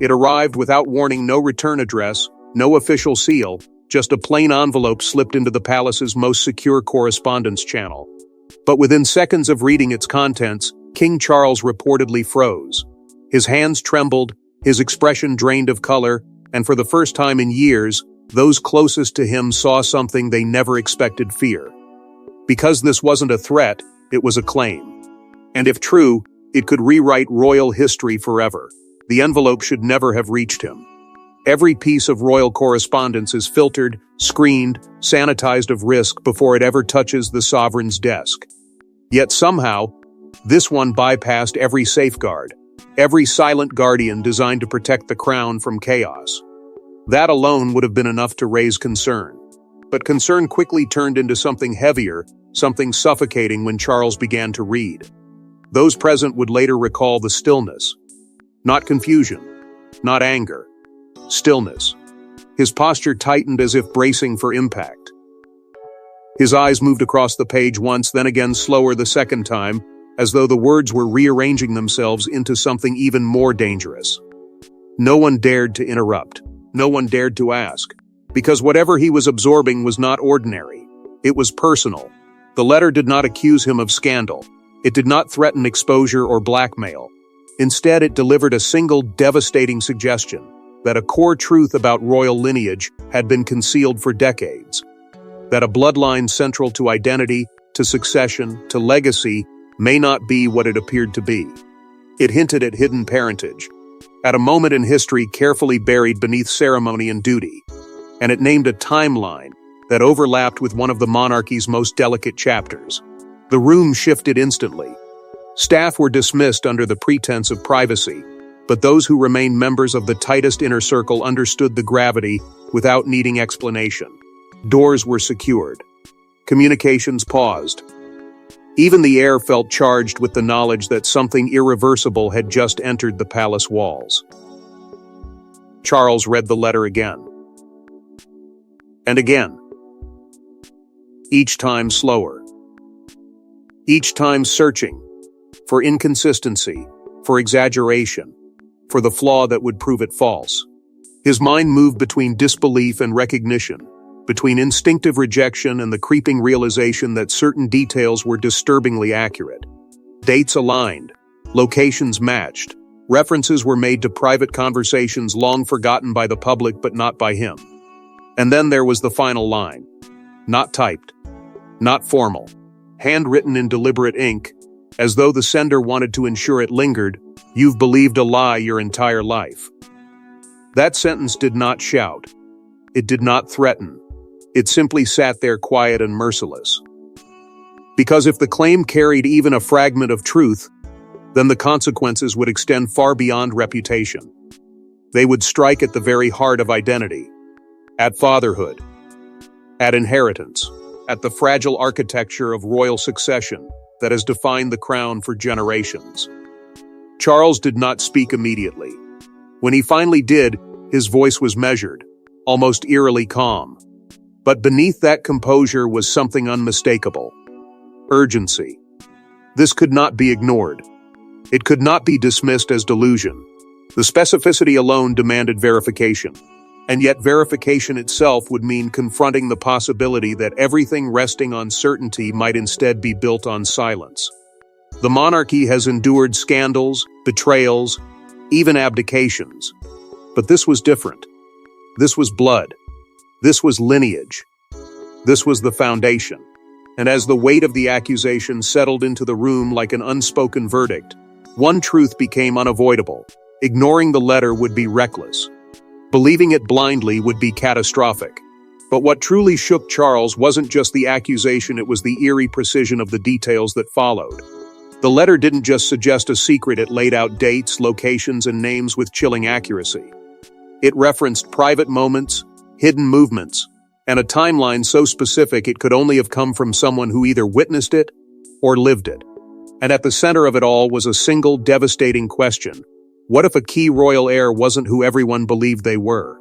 It arrived without warning, no return address, no official seal, just a plain envelope slipped into the palace's most secure correspondence channel. But within seconds of reading its contents, King Charles reportedly froze. His hands trembled, his expression drained of color, and for the first time in years, those closest to him saw something they never expected: fear. Because this wasn't a threat, it was a claim. And if true, it could rewrite royal history forever. The envelope should never have reached him. Every piece of royal correspondence is filtered, screened, sanitized of risk before it ever touches the sovereign's desk. Yet somehow, this one bypassed every safeguard, every silent guardian designed to protect the crown from chaos. That alone would have been enough to raise concern. But concern quickly turned into something heavier, something suffocating when Charles began to read. Those present would later recall the stillness. Not confusion, not anger. Stillness. His posture tightened as if bracing for impact. His eyes moved across the page once, then again slower the second time, as though the words were rearranging themselves into something even more dangerous. No one dared to interrupt. No one dared to ask. Because whatever he was absorbing was not ordinary. It was personal. The letter did not accuse him of scandal. It did not threaten exposure or blackmail. Instead, it delivered a single devastating suggestion: that a core truth about royal lineage had been concealed for decades. That a bloodline central to identity, to succession, to legacy, may not be what it appeared to be. It hinted at hidden parentage, at a moment in history carefully buried beneath ceremony and duty, and it named a timeline that overlapped with one of the monarchy's most delicate chapters. The room shifted instantly. Staff were dismissed under the pretense of privacy, but those who remained members of the tightest inner circle understood the gravity without needing explanation. Doors were secured. Communications paused. Even the air felt charged with the knowledge that something irreversible had just entered the palace walls. Charles read the letter again. And again. Each time slower. Each time searching for inconsistency, for exaggeration, for the flaw that would prove it false. His mind moved between disbelief and recognition, between instinctive rejection and the creeping realization that certain details were disturbingly accurate. Dates aligned, locations matched, references were made to private conversations long forgotten by the public but not by him. And then there was the final line. Not typed, not formal, handwritten in deliberate ink, as though the sender wanted to ensure it lingered: "You've believed a lie your entire life." That sentence did not shout. It did not threaten. It simply sat there quiet and merciless. Because if the claim carried even a fragment of truth, then the consequences would extend far beyond reputation. They would strike at the very heart of identity, at fatherhood, at inheritance, at the fragile architecture of royal succession that has defined the crown for generations. Charles did not speak immediately. When he finally did, his voice was measured, almost eerily calm. But beneath that composure was something unmistakable: urgency. This could not be ignored. It could not be dismissed as delusion. The specificity alone demanded verification. And yet verification itself would mean confronting the possibility that everything resting on certainty might instead be built on silence. The monarchy has endured scandals, betrayals, even abdications. But this was different. This was blood. This was lineage. This was the foundation. And as the weight of the accusation settled into the room like an unspoken verdict, one truth became unavoidable: ignoring the letter would be reckless. Believing it blindly would be catastrophic. But what truly shook Charles wasn't just the accusation, it was the eerie precision of the details that followed. The letter didn't just suggest a secret, it laid out dates, locations, and names with chilling accuracy. It referenced private moments, hidden movements, and a timeline so specific it could only have come from someone who either witnessed it or lived it. And at the center of it all was a single devastating question: what if a key royal heir wasn't who everyone believed they were?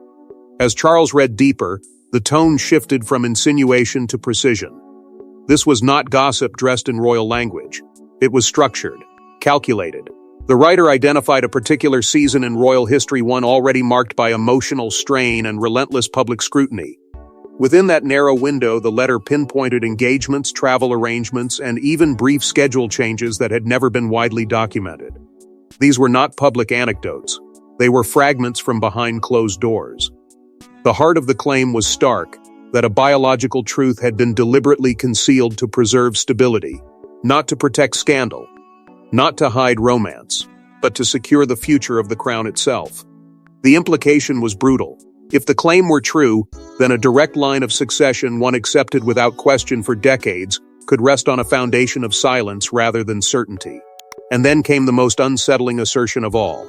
As Charles read deeper, the tone shifted from insinuation to precision. This was not gossip dressed in royal language. It was structured, calculated, The writer identified a particular season in royal history, one already marked by emotional strain and relentless public scrutiny. Within that narrow window, the letter pinpointed engagements, travel arrangements, and even brief schedule changes that had never been widely documented. These were not public anecdotes. They were fragments from behind closed doors. The heart of the claim was stark, that a biological truth had been deliberately concealed to preserve stability, not to protect scandal, not to hide romance, but to secure the future of the crown itself. The implication was brutal. If the claim were true, then a direct line of succession, one accepted without question for decades, could rest on a foundation of silence rather than certainty. And then came the most unsettling assertion of all.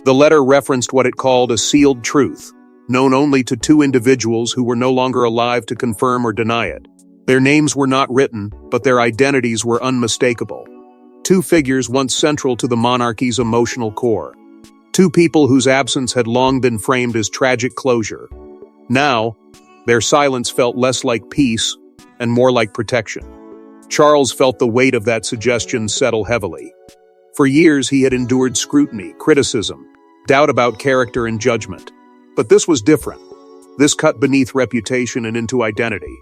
The letter referenced what it called a sealed truth, known only to two individuals who were no longer alive to confirm or deny it. Their names were not written, but their identities were unmistakable. Two figures once central to the monarchy's emotional core. Two people whose absence had long been framed as tragic closure. Now, their silence felt less like peace and more like protection. Charles felt the weight of that suggestion settle heavily. For years he had endured scrutiny, criticism, doubt about character and judgment. But this was different. This cut beneath reputation and into identity.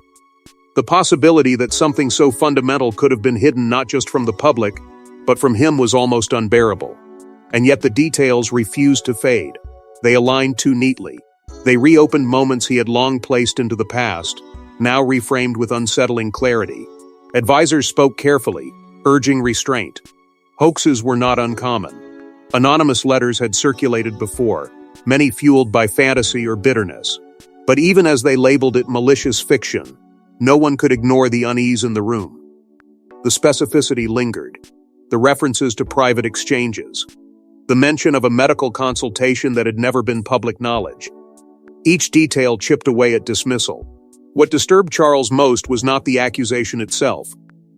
The possibility that something so fundamental could have been hidden not just from the public, but from him was almost unbearable. And yet the details refused to fade. They aligned too neatly. They reopened moments he had long placed into the past, now reframed with unsettling clarity. Advisors spoke carefully, urging restraint. Hoaxes were not uncommon. Anonymous letters had circulated before, many fueled by fantasy or bitterness. But even as they labeled it malicious fiction, no one could ignore the unease in the room. The specificity lingered. The references to private exchanges. The mention of a medical consultation that had never been public knowledge. Each detail chipped away at dismissal. What disturbed Charles most was not the accusation itself,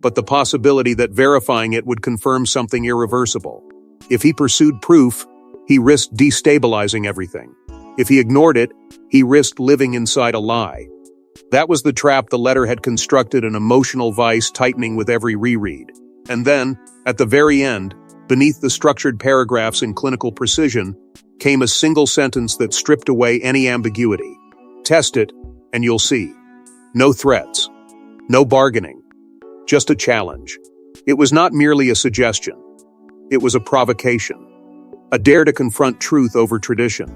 but the possibility that verifying it would confirm something irreversible. If he pursued proof, he risked destabilizing everything. If he ignored it, he risked living inside a lie. That was the trap the letter had constructed, an emotional vice tightening with every reread. And then, at the very end, beneath the structured paragraphs in clinical precision, came a single sentence that stripped away any ambiguity. Test it, and you'll see. No threats. No bargaining. Just a challenge. It was not merely a suggestion. It was a provocation. A dare to confront truth over tradition.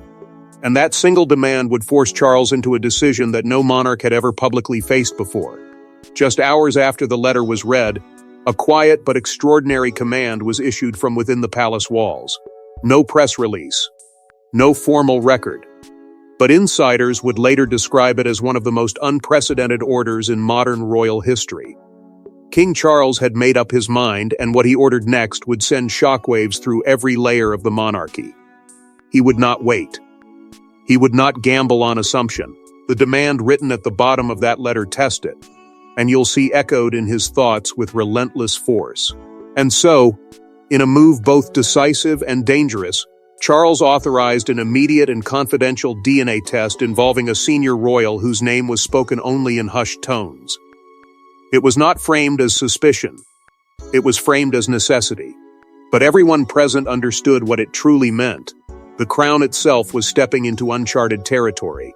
And that single demand would force Charles into a decision that no monarch had ever publicly faced before. Just hours after the letter was read, a quiet but extraordinary command was issued from within the palace walls. No press release. No formal record. But insiders would later describe it as one of the most unprecedented orders in modern royal history. King Charles had made up his mind, and what he ordered next would send shockwaves through every layer of the monarchy. He would not wait. He would not gamble on assumption. The demand written at the bottom of that letter tested, and you'll see echoed in his thoughts with relentless force. And so, in a move both decisive and dangerous, Charles authorized an immediate and confidential DNA test involving a senior royal whose name was spoken only in hushed tones. It was not framed as suspicion. It was framed as necessity. But everyone present understood what it truly meant. The crown itself was stepping into uncharted territory.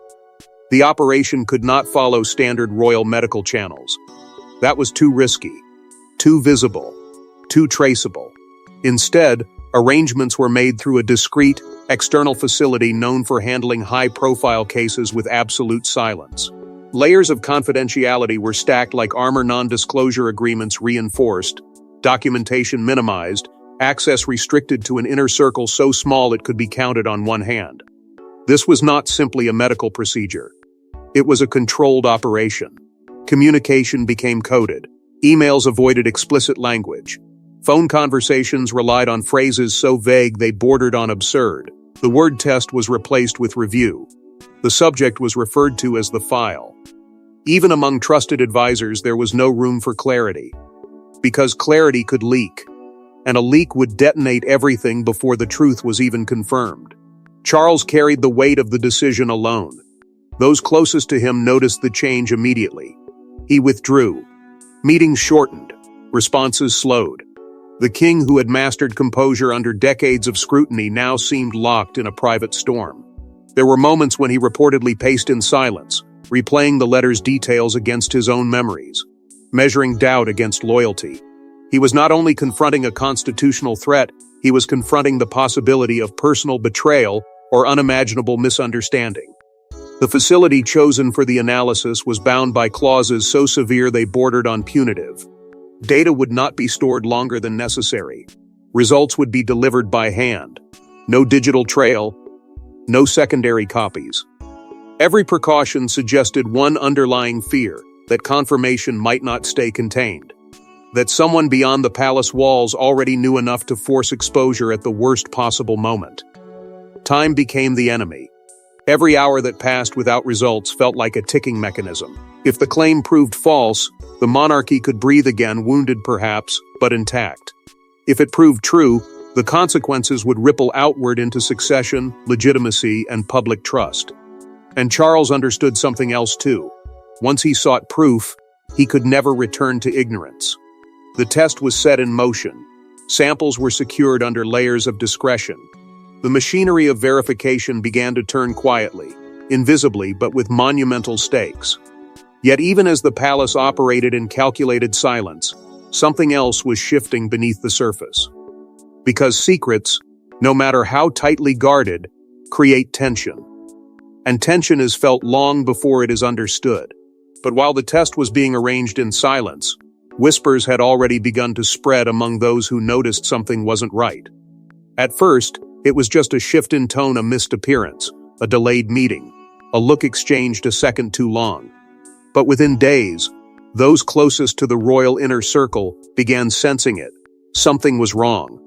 The operation could not follow standard royal medical channels. That was too risky, too visible, too traceable. Instead, arrangements were made through a discreet, external facility known for handling high-profile cases with absolute silence. Layers of confidentiality were stacked like armor, non-disclosure agreements reinforced, documentation minimized, access restricted to an inner circle so small it could be counted on one hand. This was not simply a medical procedure. It was a controlled operation. Communication became coded. Emails avoided explicit language. Phone conversations relied on phrases so vague they bordered on absurd. The word test was replaced with review. The subject was referred to as the file. Even among trusted advisors, there was no room for clarity. Because clarity could leak. And a leak would detonate everything before the truth was even confirmed. Charles carried the weight of the decision alone. Those closest to him noticed the change immediately. He withdrew. Meetings shortened. Responses slowed. The king, who had mastered composure under decades of scrutiny, now seemed locked in a private storm. There were moments when he reportedly paced in silence, replaying the letter's details against his own memories, measuring doubt against loyalty. He was not only confronting a constitutional threat, he was confronting the possibility of personal betrayal or unimaginable misunderstanding. The facility chosen for the analysis was bound by clauses so severe they bordered on punitive. Data would not be stored longer than necessary. Results would be delivered by hand. No digital trail, no secondary copies. Every precaution suggested one underlying fear: that confirmation might not stay contained. That someone beyond the palace walls already knew enough to force exposure at the worst possible moment. Time became the enemy. Every hour that passed without results felt like a ticking mechanism. If the claim proved false, the monarchy could breathe again, wounded perhaps, but intact. If it proved true, the consequences would ripple outward into succession, legitimacy, and public trust. And Charles understood something else too. Once he sought proof, he could never return to ignorance. The test was set in motion. Samples were secured under layers of discretion. The machinery of verification began to turn quietly, invisibly, but with monumental stakes. Yet even as the palace operated in calculated silence, something else was shifting beneath the surface. Because secrets, no matter how tightly guarded, create tension. And tension is felt long before it is understood. But while the test was being arranged in silence, whispers had already begun to spread among those who noticed something wasn't right. At first, it was just a shift in tone, a missed appearance, a delayed meeting, a look exchanged a second too long. But within days, those closest to the royal inner circle began sensing it. Something was wrong.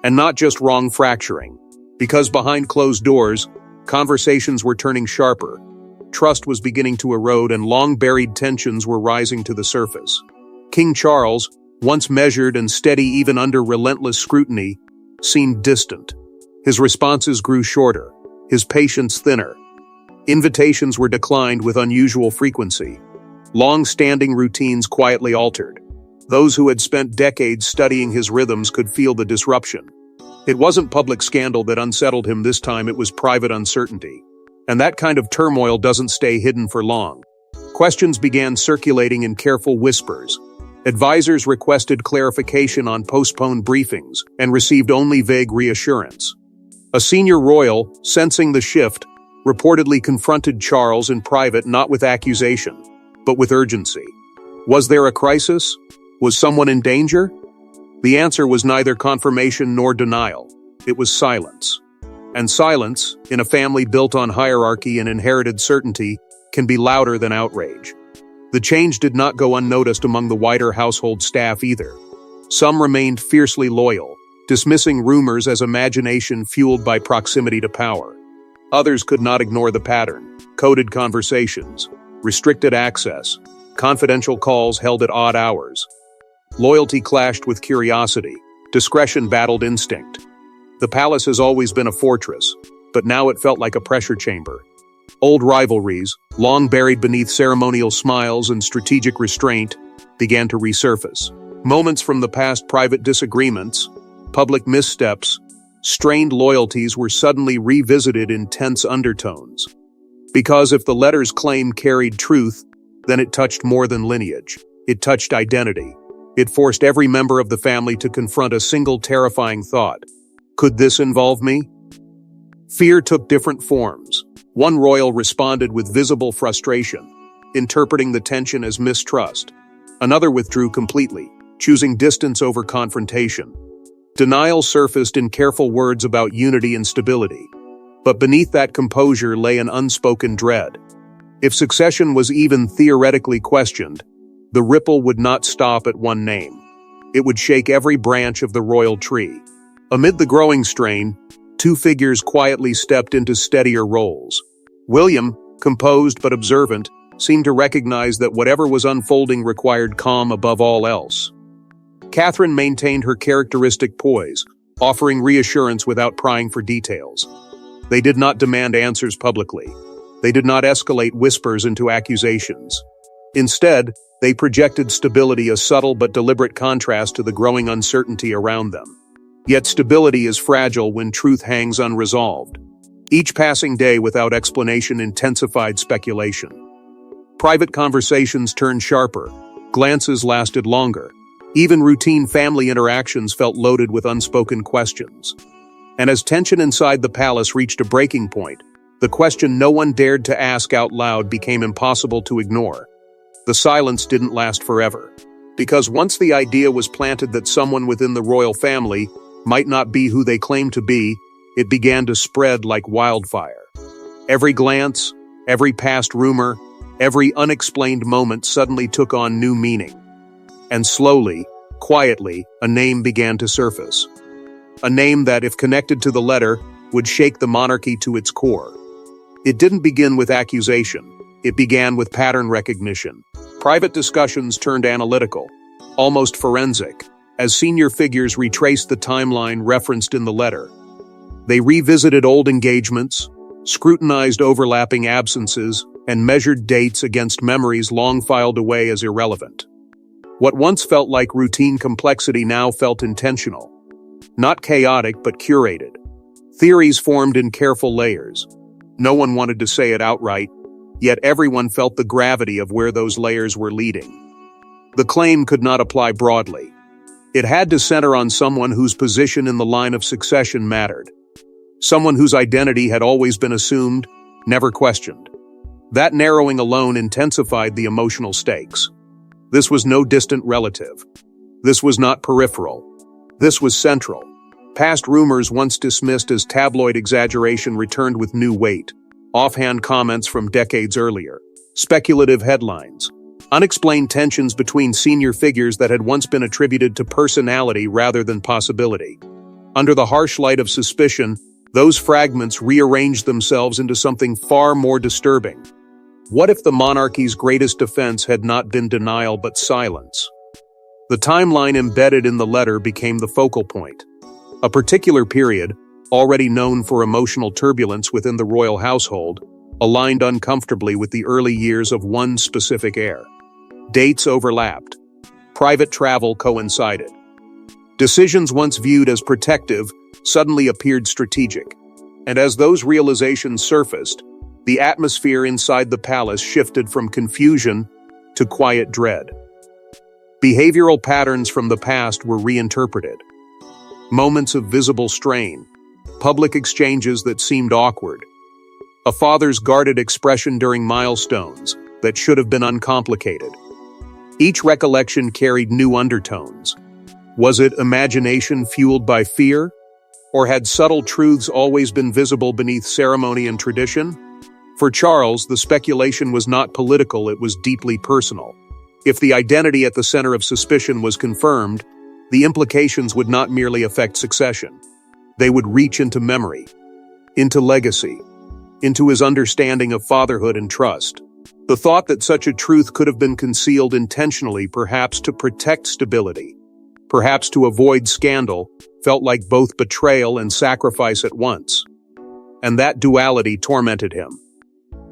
And not just wrong fracturing. Because behind closed doors, conversations were turning sharper. Trust was beginning to erode, and long-buried tensions were rising to the surface. King Charles, once measured and steady even under relentless scrutiny, seemed distant. His responses grew shorter, his patience thinner. Invitations were declined with unusual frequency. Long-standing routines quietly altered. Those who had spent decades studying his rhythms could feel the disruption. It wasn't public scandal that unsettled him this time, it was private uncertainty. And that kind of turmoil doesn't stay hidden for long. Questions began circulating in careful whispers. Advisors requested clarification on postponed briefings and received only vague reassurance. A senior royal, sensing the shift, reportedly confronted Charles in private, not with accusation, but with urgency. Was there a crisis? Was someone in danger? The answer was neither confirmation nor denial. It was silence. And silence, in a family built on hierarchy and inherited certainty, can be louder than outrage. The change did not go unnoticed among the wider household staff either. Some remained fiercely loyal, dismissing rumors as imagination fueled by proximity to power. Others could not ignore the pattern: coded conversations, restricted access, confidential calls held at odd hours. Loyalty clashed with curiosity, discretion battled instinct. The palace has always been a fortress, but now it felt like a pressure chamber. Old rivalries, long buried beneath ceremonial smiles and strategic restraint, began to resurface. Moments from the past, private disagreements, public missteps, strained loyalties were suddenly revisited in tense undertones. Because if the letter's claim carried truth, then it touched more than lineage. It touched identity. It forced every member of the family to confront a single terrifying thought. Could this involve me? Fear took different forms. One royal responded with visible frustration, interpreting the tension as mistrust. Another withdrew completely, choosing distance over confrontation. Denial surfaced in careful words about unity and stability. But beneath that composure lay an unspoken dread. If succession was even theoretically questioned, the ripple would not stop at one name. It would shake every branch of the royal tree. Amid the growing strain, two figures quietly stepped into steadier roles. William, composed but observant, seemed to recognize that whatever was unfolding required calm above all else. Catherine maintained her characteristic poise, offering reassurance without prying for details. They did not demand answers publicly. They did not escalate whispers into accusations. Instead, They projected stability, a subtle but deliberate contrast to the growing uncertainty around them. Yet stability is fragile when truth hangs unresolved. Each passing day without explanation intensified speculation. Private conversations turned sharper, glances lasted longer. Even routine family interactions felt loaded with unspoken questions. And as tension inside the palace reached a breaking point, the question no one dared to ask out loud became impossible to ignore. The silence didn't last forever, because once the idea was planted that someone within the royal family might not be who they claimed to be, it began to spread like wildfire. Every glance, every past rumor, every unexplained moment suddenly took on new meaning. And slowly, quietly, a name began to surface. A name that, if connected to the letter, would shake the monarchy to its core. It didn't begin with accusation. It began with pattern recognition. Private discussions turned analytical, almost forensic, as senior figures retraced the timeline referenced in the letter. They revisited old engagements, scrutinized overlapping absences, and measured dates against memories long filed away as irrelevant. What once felt like routine complexity now felt intentional. Not chaotic, but curated. Theories formed in careful layers. No one wanted to say it outright, yet everyone felt the gravity of where those layers were leading. The claim could not apply broadly. It had to center on someone whose position in the line of succession mattered. Someone whose identity had always been assumed, never questioned. That narrowing alone intensified the emotional stakes. This was no distant relative. This was not peripheral. This was central. Past rumors once dismissed as tabloid exaggeration returned with new weight. Offhand comments from decades earlier. Speculative headlines. Unexplained tensions between senior figures that had once been attributed to personality rather than possibility. Under the harsh light of suspicion, those fragments rearranged themselves into something far more disturbing. What if the monarchy's greatest defense had not been denial but silence? The timeline embedded in the letter became the focal point. A particular period, already known for emotional turbulence within the royal household, aligned uncomfortably with the early years of one specific heir. Dates overlapped. Private travel coincided. Decisions once viewed as protective suddenly appeared strategic. And as those realizations surfaced, the atmosphere inside the palace shifted from confusion to quiet dread. Behavioral patterns from the past were reinterpreted. Moments of visible strain, public exchanges that seemed awkward, a father's guarded expression during milestones that should have been uncomplicated. Each recollection carried new undertones. Was it imagination fueled by fear? Or had subtle truths always been visible beneath ceremony and tradition? For Charles, the speculation was not political, it was deeply personal. If the identity at the center of suspicion was confirmed, the implications would not merely affect succession. They would reach into memory, into legacy, into his understanding of fatherhood and trust. The thought that such a truth could have been concealed intentionally, perhaps to protect stability, perhaps to avoid scandal, felt like both betrayal and sacrifice at once. And that duality tormented him.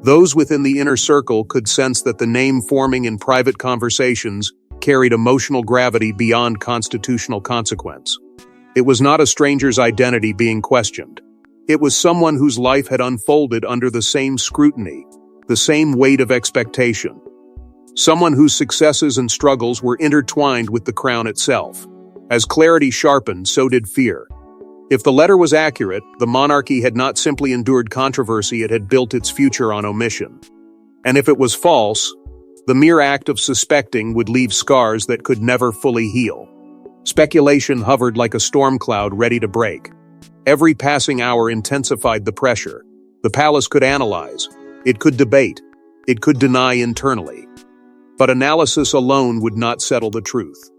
Those within the inner circle could sense that the name forming in private conversations carried emotional gravity beyond constitutional consequence. It was not a stranger's identity being questioned. It was someone whose life had unfolded under the same scrutiny, the same weight of expectation. Someone whose successes and struggles were intertwined with the crown itself. As clarity sharpened, so did fear. If the letter was accurate, the monarchy had not simply endured controversy, it had built its future on omission. And if it was false, the mere act of suspecting would leave scars that could never fully heal. Speculation hovered like a storm cloud ready to break. Every passing hour intensified the pressure. The palace could analyze, it could debate, it could deny internally. But analysis alone would not settle the truth.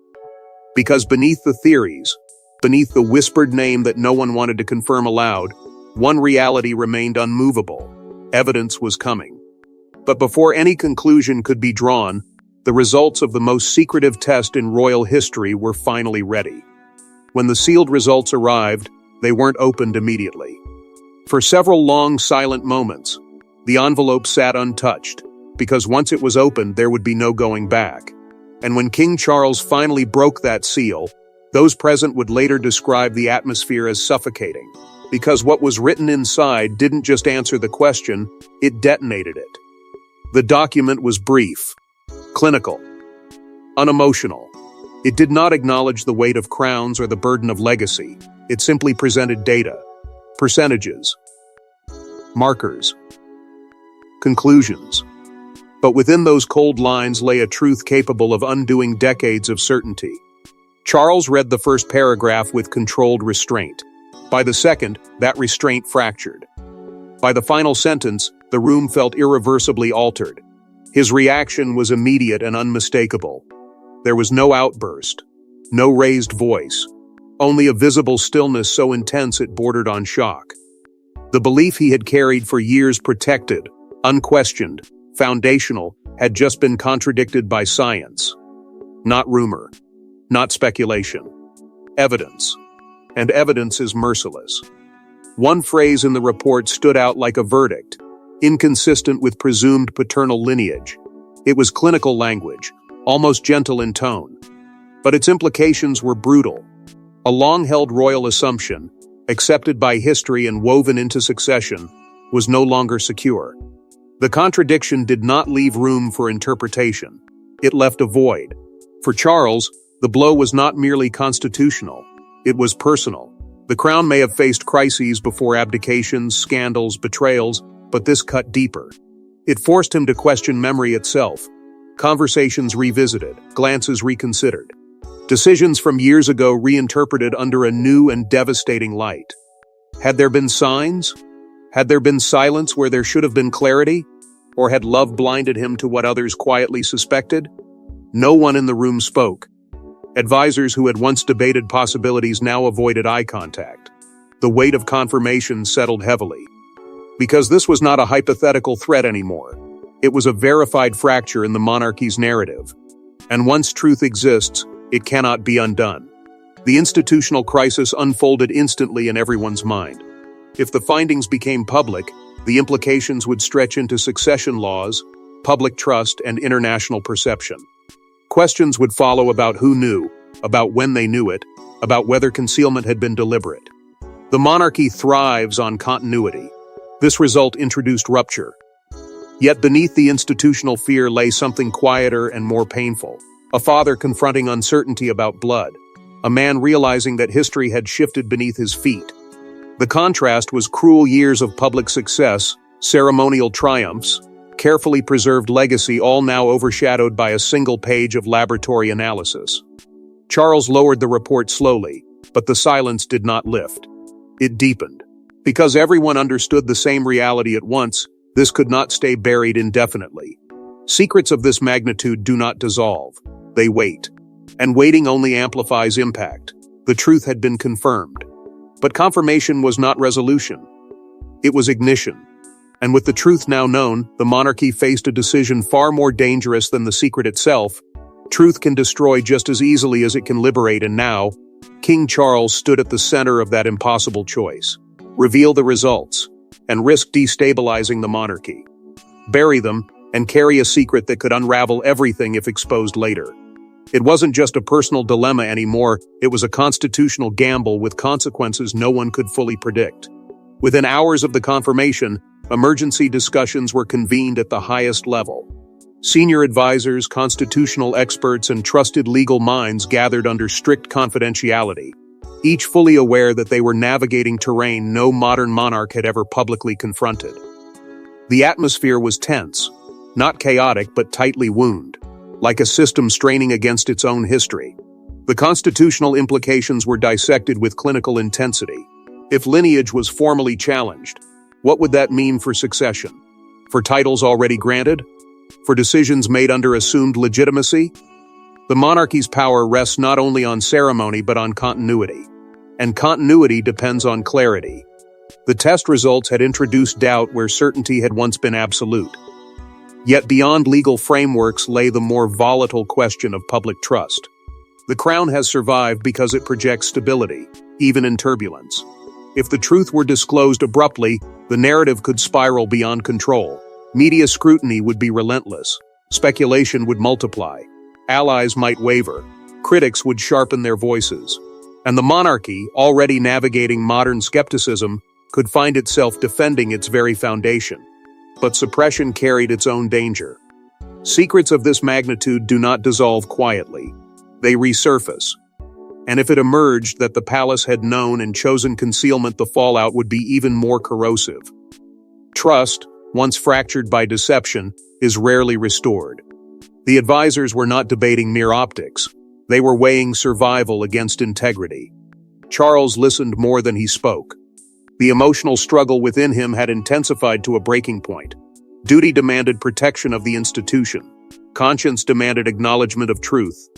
Because beneath the theories, beneath the whispered name that no one wanted to confirm aloud, one reality remained unmovable. Evidence was coming. But before any conclusion could be drawn, the results of the most secretive test in royal history were finally ready. When the sealed results arrived, they weren't opened immediately. For several long, silent moments, the envelope sat untouched, because once it was opened, there would be no going back. And when King Charles finally broke that seal, those present would later describe the atmosphere as suffocating, because what was written inside didn't just answer the question, it detonated it. The document was brief, clinical, unemotional. It did not acknowledge the weight of crowns or the burden of legacy. It simply presented data, percentages, markers, conclusions. But within those cold lines lay a truth capable of undoing decades of certainty. Charles read the first paragraph with controlled restraint. By the second, that restraint fractured. By the final sentence, the room felt irreversibly altered. His reaction was immediate and unmistakable. There was no outburst, no raised voice, only a visible stillness so intense it bordered on shock. The belief he had carried for years, protected, unquestioned, foundational, had just been contradicted by science. Not rumor, not speculation. Evidence. And evidence is merciless. One phrase in the report stood out like a verdict, inconsistent with presumed paternal lineage. It was clinical language, almost gentle in tone. But its implications were brutal. A long-held royal assumption, accepted by history and woven into succession, was no longer secure. The contradiction did not leave room for interpretation. It left a void. For Charles, the blow was not merely constitutional. It was personal. The crown may have faced crises before abdications, scandals, betrayals, but this cut deeper. It forced him to question memory itself. Conversations revisited, glances reconsidered. Decisions from years ago reinterpreted under a new and devastating light. Had there been signs? Had there been silence where there should have been clarity? Or had love blinded him to what others quietly suspected? No one in the room spoke. Advisors who had once debated possibilities now avoided eye contact. The weight of confirmation settled heavily. Because this was not a hypothetical threat anymore. It was a verified fracture in the monarchy's narrative. And once truth exists, it cannot be undone. The institutional crisis unfolded instantly in everyone's mind. If the findings became public, the implications would stretch into succession laws, public trust, and international perception. Questions would follow about who knew, about when they knew it, about whether concealment had been deliberate. The monarchy thrives on continuity. This result introduced rupture. Yet beneath the institutional fear lay something quieter and more painful. A father confronting uncertainty about blood. A man realizing that history had shifted beneath his feet. The contrast was cruel years of public success, ceremonial triumphs, carefully preserved legacy, all now overshadowed by a single page of laboratory analysis. Charles lowered the report slowly, but the silence did not lift. It deepened. Because everyone understood the same reality at once, this could not stay buried indefinitely. Secrets of this magnitude do not dissolve. They wait. And waiting only amplifies impact. The truth had been confirmed. But confirmation was not resolution. It was ignition. And with the truth now known, the monarchy faced a decision far more dangerous than the secret itself. Truth can destroy just as easily as it can liberate, and now, King Charles stood at the center of that impossible choice. Reveal the results, and risk destabilizing the monarchy. Bury them, and carry a secret that could unravel everything if exposed later. It wasn't just a personal dilemma anymore, it was a constitutional gamble with consequences no one could fully predict. Within hours of the confirmation, emergency discussions were convened at the highest level. Senior advisors, constitutional experts, and trusted legal minds gathered under strict confidentiality, each fully aware that they were navigating terrain no modern monarch had ever publicly confronted. The atmosphere was tense, not chaotic but tightly wound, like a system straining against its own history. The constitutional implications were dissected with clinical intensity. If lineage was formally challenged, what would that mean for succession? For titles already granted? For decisions made under assumed legitimacy? The monarchy's power rests not only on ceremony but on continuity. And continuity depends on clarity. The test results had introduced doubt where certainty had once been absolute. Yet beyond legal frameworks lay the more volatile question of public trust. The crown has survived because it projects stability, even in turbulence. If the truth were disclosed abruptly, the narrative could spiral beyond control. Media scrutiny would be relentless. Speculation would multiply. allies might waver, critics would sharpen their voices, and the monarchy, already navigating modern skepticism, could find itself defending its very foundation. But suppression carried its own danger. Secrets of this magnitude do not dissolve quietly. They resurface. And if it emerged that the palace had known and chosen concealment, the fallout would be even more corrosive. Trust, once fractured by deception, is rarely restored. The advisors were not debating mere optics. They were weighing survival against integrity. Charles listened more than he spoke. The emotional struggle within him had intensified to a breaking point. Duty demanded protection of the institution. Conscience demanded acknowledgement of truth.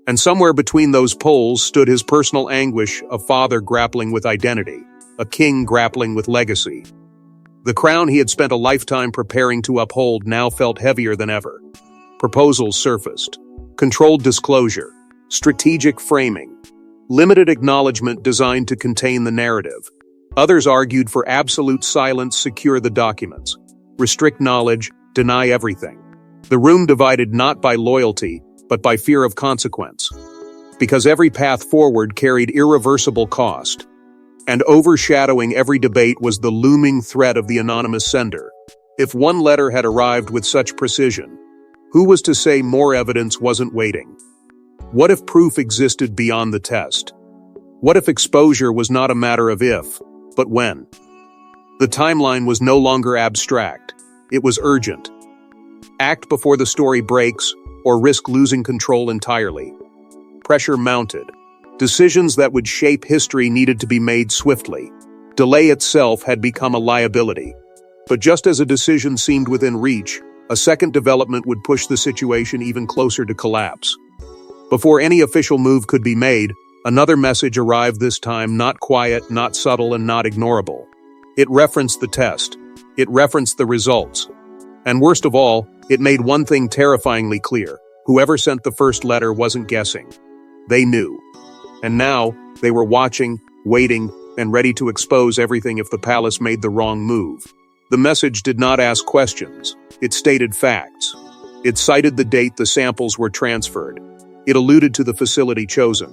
And somewhere between those poles stood his personal anguish, a father grappling with identity, a king grappling with legacy. The crown he had spent a lifetime preparing to uphold now felt heavier than ever. Proposals surfaced. Controlled disclosure. Strategic framing. Limited acknowledgement designed to contain the narrative. Others argued for absolute silence, secure the documents. Restrict knowledge, deny everything. The room divided not by loyalty, but by fear of consequence. Because every path forward carried irreversible cost. And overshadowing every debate was the looming threat of the anonymous sender. If one letter had arrived with such precision, who was to say more evidence wasn't waiting? What if proof existed beyond the test? What if exposure was not a matter of if, but when? The timeline was no longer abstract. It was urgent. Act before the story breaks, or risk losing control entirely. Pressure mounted. Decisions that would shape history needed to be made swiftly. Delay itself had become a liability. But just as a decision seemed within reach, a second development would push the situation even closer to collapse. Before any official move could be made, another message arrived, this time not quiet, not subtle, and not ignorable. It referenced the test. It referenced the results. And worst of all, it made one thing terrifyingly clear. Whoever sent the first letter wasn't guessing. They knew. And now, they were watching, waiting, and ready to expose everything if the palace made the wrong move. The message did not ask questions. It stated facts. It cited the date the samples were transferred. It alluded to the facility chosen.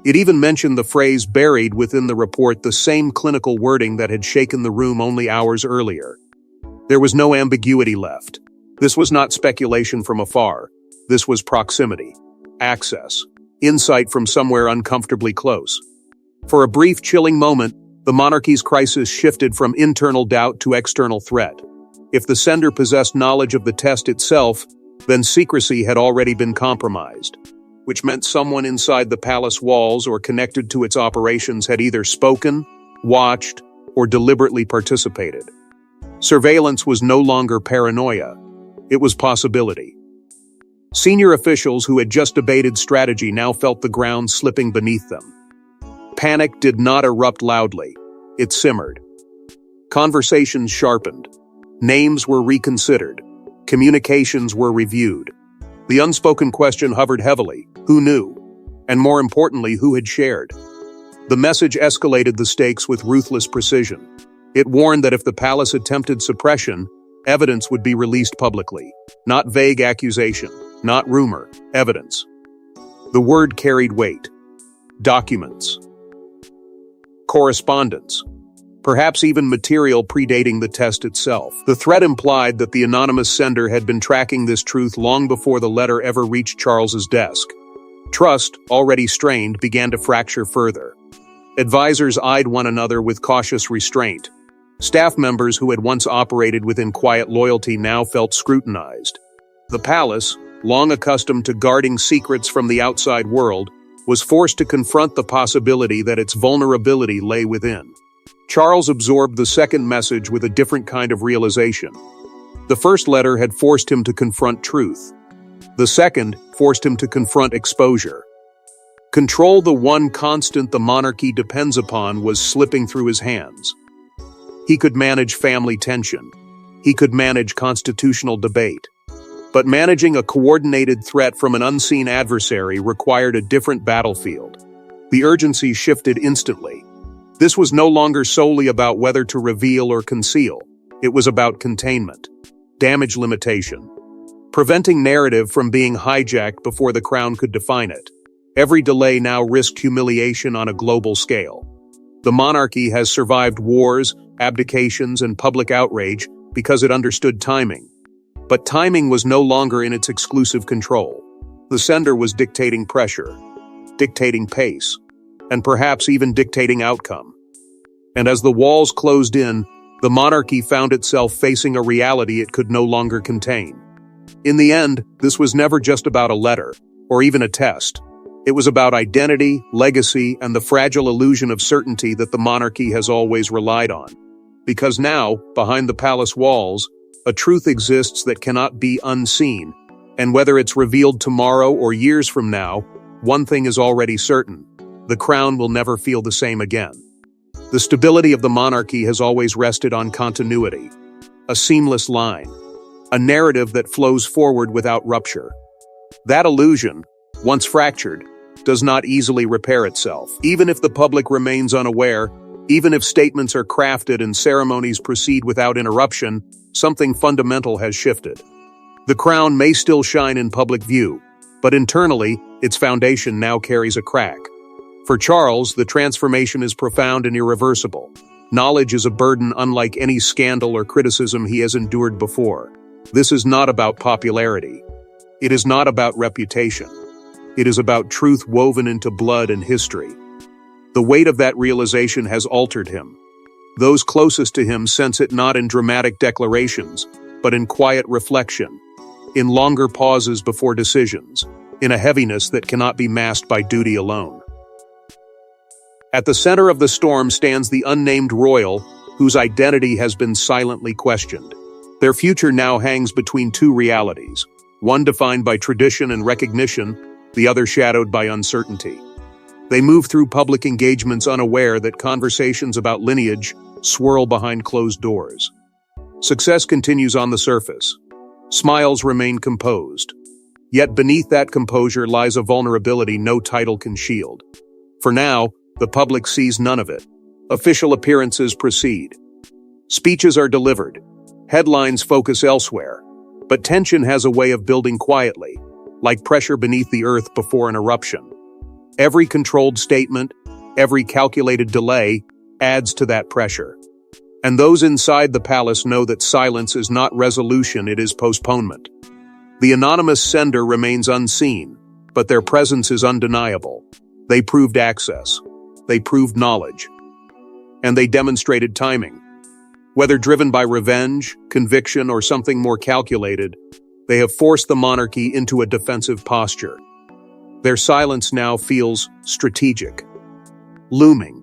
It even mentioned the phrase buried within the report, the same clinical wording that had shaken the room only hours earlier. There was no ambiguity left. This was not speculation from afar. This was proximity, access, insight from somewhere uncomfortably close. For a brief, chilling moment, the monarchy's crisis shifted from internal doubt to external threat. If the sender possessed knowledge of the test itself, then secrecy had already been compromised, which meant someone inside the palace walls or connected to its operations had either spoken, watched, or deliberately participated. Surveillance was no longer paranoia. It was possibility. Senior officials who had just debated strategy now felt the ground slipping beneath them. Panic did not erupt loudly. It simmered. Conversations sharpened. Names were reconsidered. Communications were reviewed. The unspoken question hovered heavily: who knew? And more importantly, who had shared? The message escalated the stakes with ruthless precision. It warned that if the palace attempted suppression, evidence would be released publicly. Not vague accusation, not rumor, evidence. The word carried weight. Documents. Correspondence. Perhaps even material predating the test itself. The threat implied that the anonymous sender had been tracking this truth long before the letter ever reached Charles's desk. Trust, already strained, began to fracture further. Advisors eyed one another with cautious restraint. Staff members who had once operated within quiet loyalty now felt scrutinized. The palace, long accustomed to guarding secrets from the outside world, was forced to confront the possibility that its vulnerability lay within. Charles absorbed the second message with a different kind of realization. The first letter had forced him to confront truth. The second forced him to confront exposure. Control, the one constant the monarchy depends upon, was slipping through his hands. He could manage family tension. He could manage constitutional debate. But managing a coordinated threat from an unseen adversary required a different battlefield. The urgency shifted instantly. This was no longer solely about whether to reveal or conceal. It was about containment, damage limitation, preventing narrative from being hijacked before the crown could define it. Every delay now risked humiliation on a global scale. The monarchy has survived wars, abdications, and public outrage because it understood timing. But timing was no longer in its exclusive control. The sender was dictating pressure, dictating pace, and perhaps even dictating outcome. And as the walls closed in, the monarchy found itself facing a reality it could no longer contain. In the end, this was never just about a letter, or even a test. It was about identity, legacy, and the fragile illusion of certainty that the monarchy has always relied on. Because now, behind the palace walls, a truth exists that cannot be unseen, and whether it's revealed tomorrow or years from now, one thing is already certain: the crown will never feel the same again. The stability of the monarchy has always rested on continuity, a seamless line, a narrative that flows forward without rupture. That illusion, once fractured, does not easily repair itself. Even if the public remains unaware, even if statements are crafted and ceremonies proceed without interruption, something fundamental has shifted. The crown may still shine in public view, but internally, its foundation now carries a crack. For Charles, the transformation is profound and irreversible. Knowledge is a burden unlike any scandal or criticism he has endured before. This is not about popularity. It is not about reputation. It is about truth woven into blood and history. The weight of that realization has altered him. Those closest to him sense it not in dramatic declarations, but in quiet reflection, in longer pauses before decisions, in a heaviness that cannot be masked by duty alone. At the center of the storm stands the unnamed royal, whose identity has been silently questioned. Their future now hangs between two realities, one defined by tradition and recognition, the other shadowed by uncertainty. They move through public engagements unaware that conversations about lineage swirl behind closed doors. Success continues on the surface. Smiles remain composed. Yet beneath that composure lies a vulnerability no title can shield. For now, the public sees none of it. Official appearances proceed. Speeches are delivered. Headlines focus elsewhere. But tension has a way of building quietly, like pressure beneath the earth before an eruption. Every controlled statement, every calculated delay, adds to that pressure. And those inside the palace know that silence is not resolution, it is postponement. The anonymous sender remains unseen, but their presence is undeniable. They proved access. They proved knowledge. And they demonstrated timing. Whether driven by revenge, conviction, or something more calculated, they have forced the monarchy into a defensive posture. Their silence now feels strategic, looming,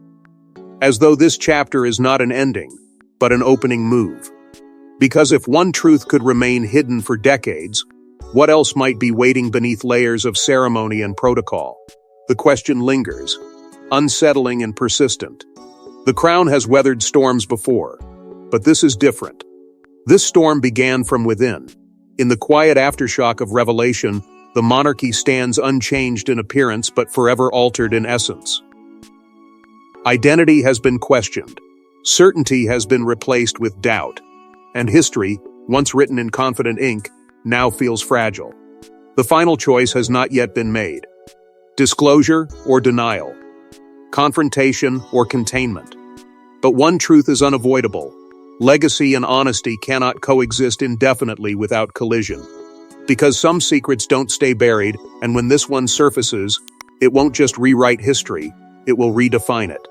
as though this chapter is not an ending, but an opening move. Because if one truth could remain hidden for decades, what else might be waiting beneath layers of ceremony and protocol? The question lingers, unsettling and persistent. The crown has weathered storms before, but this is different. This storm began from within. In the quiet aftershock of revelation, the monarchy stands unchanged in appearance but forever altered in essence. Identity has been questioned. Certainty has been replaced with doubt. And history, once written in confident ink, now feels fragile. The final choice has not yet been made. Disclosure or denial. Confrontation or containment. But one truth is unavoidable. Legacy and honesty cannot coexist indefinitely without collision. Because some secrets don't stay buried, and when this one surfaces, it won't just rewrite history, it will redefine it.